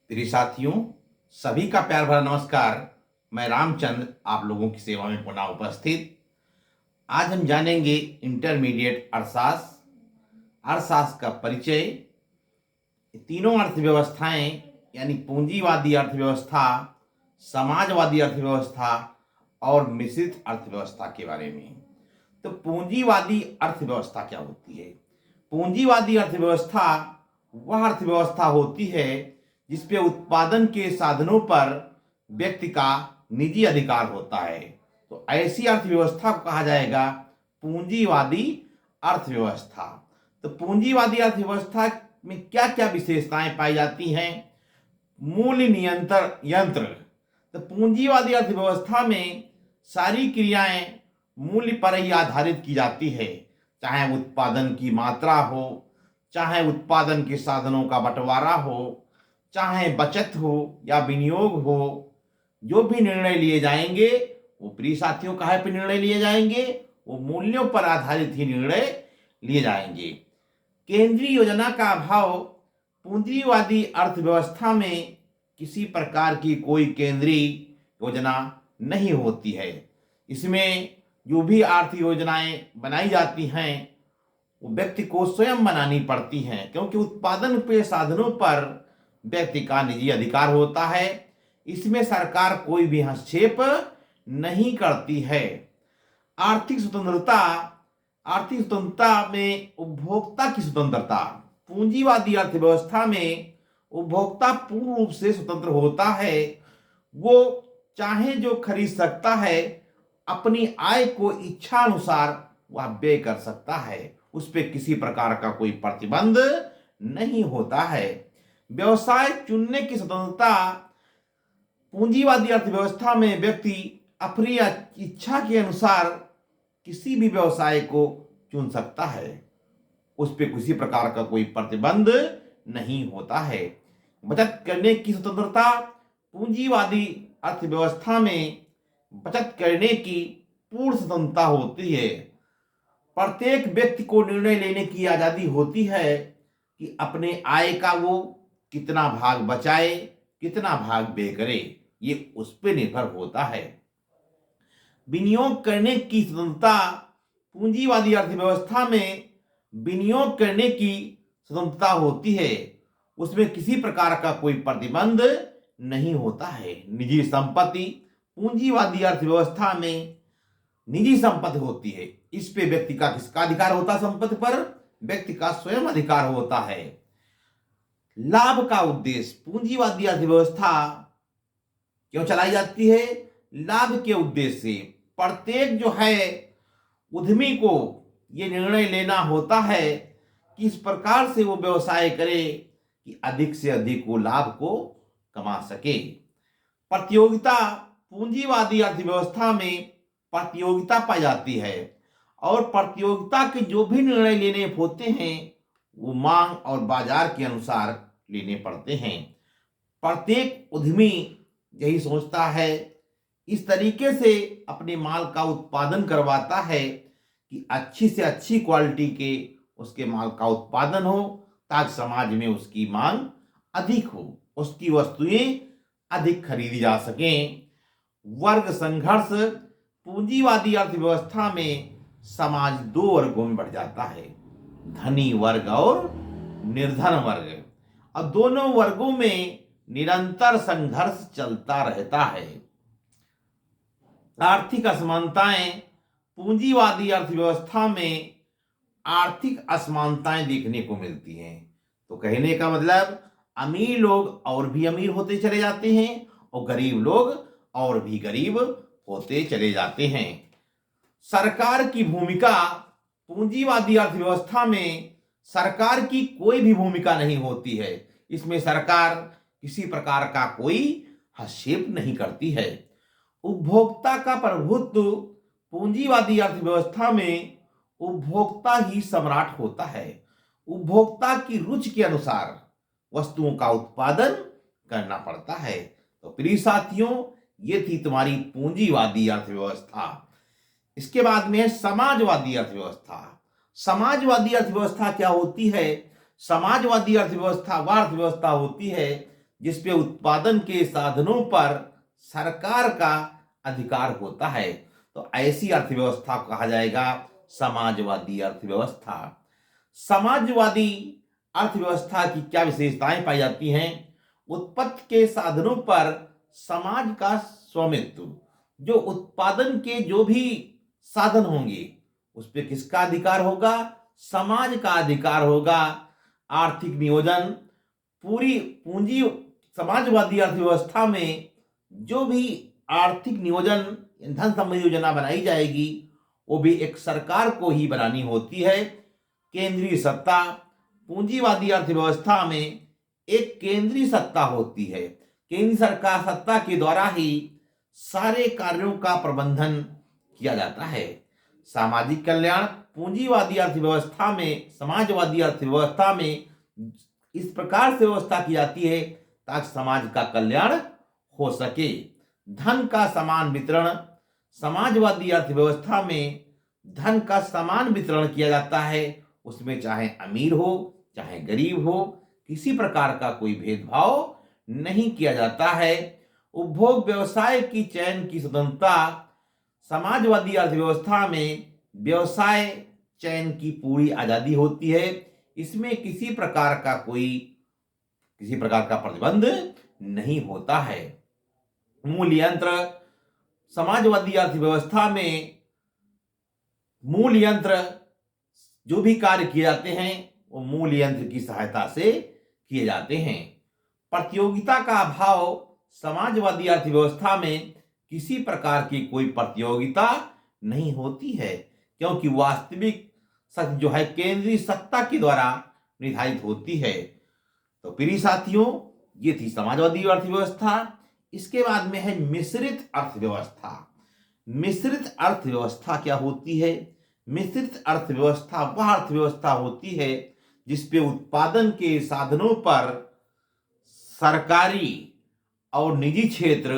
प्रिय साथियों, सभी का प्यार भरा नमस्कार। मैं रामचंद्र आप लोगों की सेवा में पुनः उपस्थित। आज हम जानेंगे इंटरमीडिएट अर्थशास्त्र, अर्थशास्त्र का परिचय। तीनों अर्थव्यवस्थाएं यानी पूंजीवादी अर्थव्यवस्था, समाजवादी अर्थव्यवस्था और मिश्रित अर्थव्यवस्था के बारे में। तो पूंजीवादी अर्थव्यवस्था क्या होती है? पूंजीवादी अर्थव्यवस्था वह अर्थव्यवस्था होती है जिसपे उत्पादन के साधनों पर व्यक्ति का निजी अधिकार होता है। तो ऐसी अर्थव्यवस्था को कहा जाएगा पूंजीवादी अर्थव्यवस्था। तो पूंजीवादी अर्थव्यवस्था में क्या क्या विशेषताएं पाई जाती हैं? मूल्य नियंत्रण यंत्र। तो पूंजीवादी अर्थव्यवस्था में सारी क्रियाएं मूल्य पर ही आधारित की जाती है, चाहे उत्पादन की मात्रा हो, चाहे उत्पादन के साधनों का बंटवारा हो, चाहे बचत हो या विनियोग हो। जो भी निर्णय लिए जाएंगे वो प्रिय साथियों कहाँ पे निर्णय लिए जाएंगे? वो मूल्यों पर आधारित ही निर्णय लिए जाएंगे। केंद्रीय योजना का अभाव। पूंजीवादी अर्थव्यवस्था में किसी प्रकार की कोई केंद्रीय योजना नहीं होती है। इसमें जो भी आर्थिक योजनाएं बनाई जाती हैं वो व्यक्ति को स्वयं बनानी पड़ती हैं, क्योंकि उत्पादन के साधनों पर व्यक्ति का निजी अधिकार होता है। इसमें सरकार कोई भी हस्तक्षेप नहीं करती है। आर्थिक स्वतंत्रता। आर्थिक स्वतंत्रता में उपभोक्ता की स्वतंत्रता। पूंजीवादी अर्थव्यवस्था में उपभोक्ता पूर्ण रूप से स्वतंत्र होता है। वो चाहे जो खरीद सकता है, अपनी आय को इच्छा अनुसार वह व्यय कर सकता है। उस पर किसी प्रकार का कोई प्रतिबंध नहीं होता है। व्यवसाय चुनने की स्वतंत्रता। पूंजीवादी अर्थव्यवस्था में व्यक्ति अपनी इच्छा के अनुसार किसी भी व्यवसाय को चुन सकता है, उस पर किसी प्रकार का कोई प्रतिबंध नहीं होता है। बचत करने की स्वतंत्रता। पूंजीवादी अर्थव्यवस्था में बचत करने की पूर्ण स्वतंत्रता होती है। प्रत्येक व्यक्ति को निर्णय लेने की आजादी होती है कि अपने आय का वो कितना भाग बचाए, कितना भाग व्यय करे, ये उस पर निर्भर होता है। विनियोग करने की स्वतंत्रता। पूंजीवादी अर्थव्यवस्था में विनियोग करने की स्वतंत्रता होती है, उसमें किसी प्रकार का कोई प्रतिबंध नहीं होता है। निजी संपत्ति। पूंजीवादी अर्थव्यवस्था में निजी संपत्ति होती है, इस पे व्यक्ति का किसका अधिकार होता है? संपत्ति पर व्यक्ति का स्वयं अधिकार होता है। लाभ का उद्देश्य। पूंजीवादी अर्थव्यवस्था क्यों चलाई जाती है? लाभ के उद्देश्य से। प्रत्येक जो है उद्यमी को ये निर्णय लेना होता है कि इस प्रकार से वो व्यवसाय करे कि अधिक से अधिक वो लाभ को कमा सके। प्रतियोगिता। पूंजीवादी अर्थव्यवस्था में प्रतियोगिता पाई जाती है और प्रतियोगिता के जो भी निर्णय लेने होते हैं वो मांग और बाजार के अनुसार लेने पड़ते हैं। प्रत्येक उद्यमी यही सोचता है, इस तरीके से अपने माल का उत्पादन करवाता है कि अच्छी से अच्छी क्वालिटी के उसके माल का उत्पादन हो, ताकि समाज में उसकी मांग अधिक हो, उसकी वस्तुएं अधिक खरीदी जा सकें। वर्ग संघर्ष। पूंजीवादी अर्थव्यवस्था में समाज दो वर्गों में बढ़ जाता है, धनी वर्ग और निर्धन वर्ग, और दोनों वर्गों में निरंतर संघर्ष चलता रहता है। आर्थिक असमानताएं। पूंजीवादी अर्थव्यवस्था में आर्थिक असमानताएं देखने को मिलती हैं। तो कहने का मतलब, अमीर लोग और भी अमीर होते चले जाते हैं और गरीब लोग और भी गरीब होते चले जाते हैं। सरकार की भूमिका। पूंजीवादी अर्थव्यवस्था में सरकार की कोई भी भूमिका नहीं होती है। इसमें सरकार किसी प्रकार का कोई हस्तक्षेप नहीं करती है। उपभोक्ता का प्रभुत्व। पूंजीवादी अर्थव्यवस्था में उपभोक्ता ही सम्राट होता है। उपभोक्ता की रुचि के अनुसार वस्तुओं का उत्पादन करना पड़ता है। तो प्रिय साथियों, ये थी तुम्हारी पूंजीवादी अर्थव्यवस्था। इसके बाद में है समाजवादी अर्थव्यवस्था। समाजवादी अर्थव्यवस्था क्या होती है? समाजवादी अर्थव्यवस्था वह अर्थव्यवस्था होती है जिसपे उत्पादन के साधनों पर सरकार का अधिकार होता है। तो ऐसी अर्थव्यवस्था को कहा जाएगा समाजवादी अर्थव्यवस्था। समाजवादी अर्थव्यवस्था की क्या विशेषताएं पाई जाती हैं? उत्पत्ति के साधनों पर समाज का स्वामित्व। जो उत्पादन के जो भी साधन होंगे उस पर किसका अधिकार होगा? समाज का अधिकार होगा। आर्थिक नियोजन, पूरी पूंजी समाजवादी अर्थव्यवस्था में जो भी आर्थिक नियोजन, धन संबंधी योजना बनाई जाएगी वो भी एक सरकार को ही बनानी होती है। केंद्रीय सत्ता, पूंजीवादी अर्थव्यवस्था में एक केंद्रीय सत्ता होती है। केंद्र सरकार सत्ता के द्वारा ही सारे कार्यों का प्रबंधन किया जाता है। सामाजिक कल्याण, पूंजीवादी अर्थव्यवस्था में, समाजवादी अर्थव्यवस्था में इस प्रकार से व्यवस्था की जाती है ताकि समाज का कल्याण हो सके। धन का समान वितरण, समाजवादी अर्थव्यवस्था में धन का समान वितरण किया जाता है। उसमें चाहे अमीर हो चाहे गरीब हो, किसी प्रकार का कोई भेदभाव नहीं किया जाता है। उपभोग व्यवसाय की चयन की स्वतंत्रता, समाजवादी अर्थव्यवस्था में व्यवसाय चयन की पूरी आजादी होती है। इसमें किसी प्रकार का प्रतिबंध नहीं होता है। मूल्य यंत्र, समाजवादी अर्थव्यवस्था में मूल यंत्र जो भी कार्य किए जाते हैं वो मूल यंत्र की सहायता से किए जाते हैं। प्रतियोगिता का अभाव, समाजवादी अर्थव्यवस्था में किसी प्रकार की कोई प्रतियोगिता नहीं होती है क्योंकि वास्तविक सत्ता जो है केंद्रीय सत्ता के द्वारा निर्धारित होती है। तो प्रिय साथियों, ये थी समाजवादी अर्थव्यवस्था। इसके बाद में है मिश्रित अर्थव्यवस्था। मिश्रित अर्थव्यवस्था क्या होती है? मिश्रित अर्थव्यवस्था वह अर्थव्यवस्था होती है जिसपे उत्पादन के साधनों पर सरकारी और निजी क्षेत्र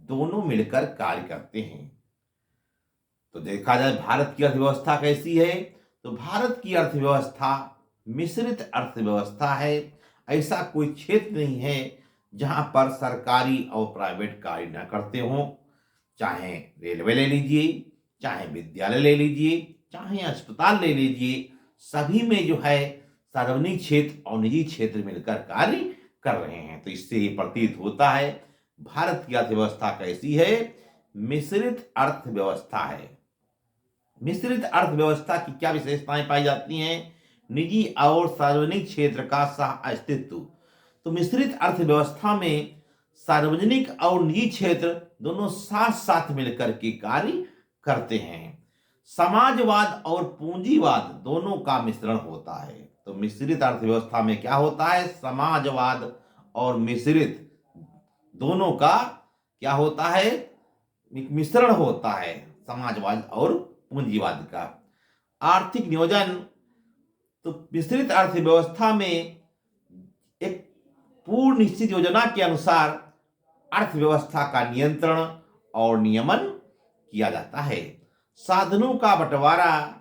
दोनों मिलकर कार्य करते हैं। तो देखा जाए भारत की अर्थव्यवस्था कैसी है, तो भारत की अर्थव्यवस्था मिश्रित अर्थव्यवस्था है। ऐसा कोई क्षेत्र नहीं है जहां पर सरकारी और प्राइवेट कार्य न करते हों। चाहे रेलवे ले लीजिए, चाहे विद्यालय ले लीजिए, चाहे अस्पताल ले लीजिए, सभी में जो है सार्वजनिक क्षेत्र और निजी क्षेत्र मिलकर कार्य कर रहे हैं। तो इससे ये प्रतीत होता है भारत की अर्थव्यवस्था कैसी है? मिश्रित अर्थव्यवस्था है। मिश्रित अर्थव्यवस्था की क्या विशेषताएं पाई जाती हैं? निजी और सार्वजनिक क्षेत्र का सह अस्तित्व। तो मिश्रित अर्थव्यवस्था में सार्वजनिक और निजी क्षेत्र दोनों साथ साथ मिलकर के कार्य करते हैं। समाजवाद और पूंजीवाद दोनों का मिश्रण होता है। तो मिश्रित अर्थव्यवस्था में क्या होता है? समाजवाद और मिश्रित दोनों का क्या होता है? मिश्रण होता है, समाजवाद और पूंजीवाद का। आर्थिक नियोजन, तो मिश्रित अर्थव्यवस्था में एक पूर्व निश्चित योजना के अनुसार अर्थव्यवस्था का नियंत्रण और नियमन किया जाता है। साधनों का बंटवारा,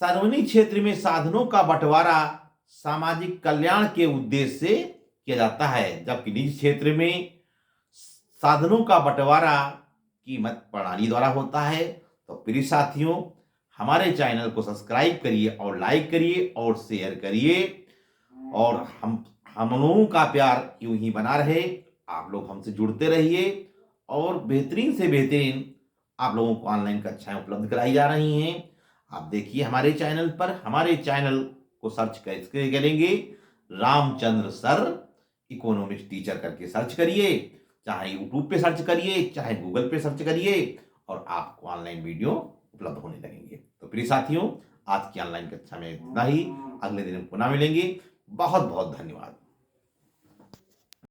सार्वजनिक क्षेत्र में साधनों का बंटवारा सामाजिक कल्याण के उद्देश्य से किया जाता है, जबकि निजी क्षेत्र में साधनों का बंटवारा कीमत प्रणाली द्वारा होता है। तो प्रिय साथियों, हमारे चैनल को सब्सक्राइब करिए और लाइक करिए और शेयर करिए और हम लोगों का प्यार यूं ही बना रहे। आप लोग हमसे जुड़ते रहिए और बेहतरीन से बेहतरीन आप लोगों को ऑनलाइन कक्षाएं उपलब्ध कराई जा रही हैं। आप देखिए हमारे चैनल पर, हमारे चैनल को सर्च कैसे करेंगे? रामचंद्र सर इकोनॉमिक्स टीचर करके सर्च करिए, चाहे यूट्यूब पे सर्च करिए, चाहे गूगल पे सर्च करिए और आपको ऑनलाइन वीडियो उपलब्ध होने लगेंगे। तो प्रिय साथियों, आज की ऑनलाइन कक्षा में इतना ही। अगले दिन पुनः मिलेंगे। बहुत बहुत धन्यवाद।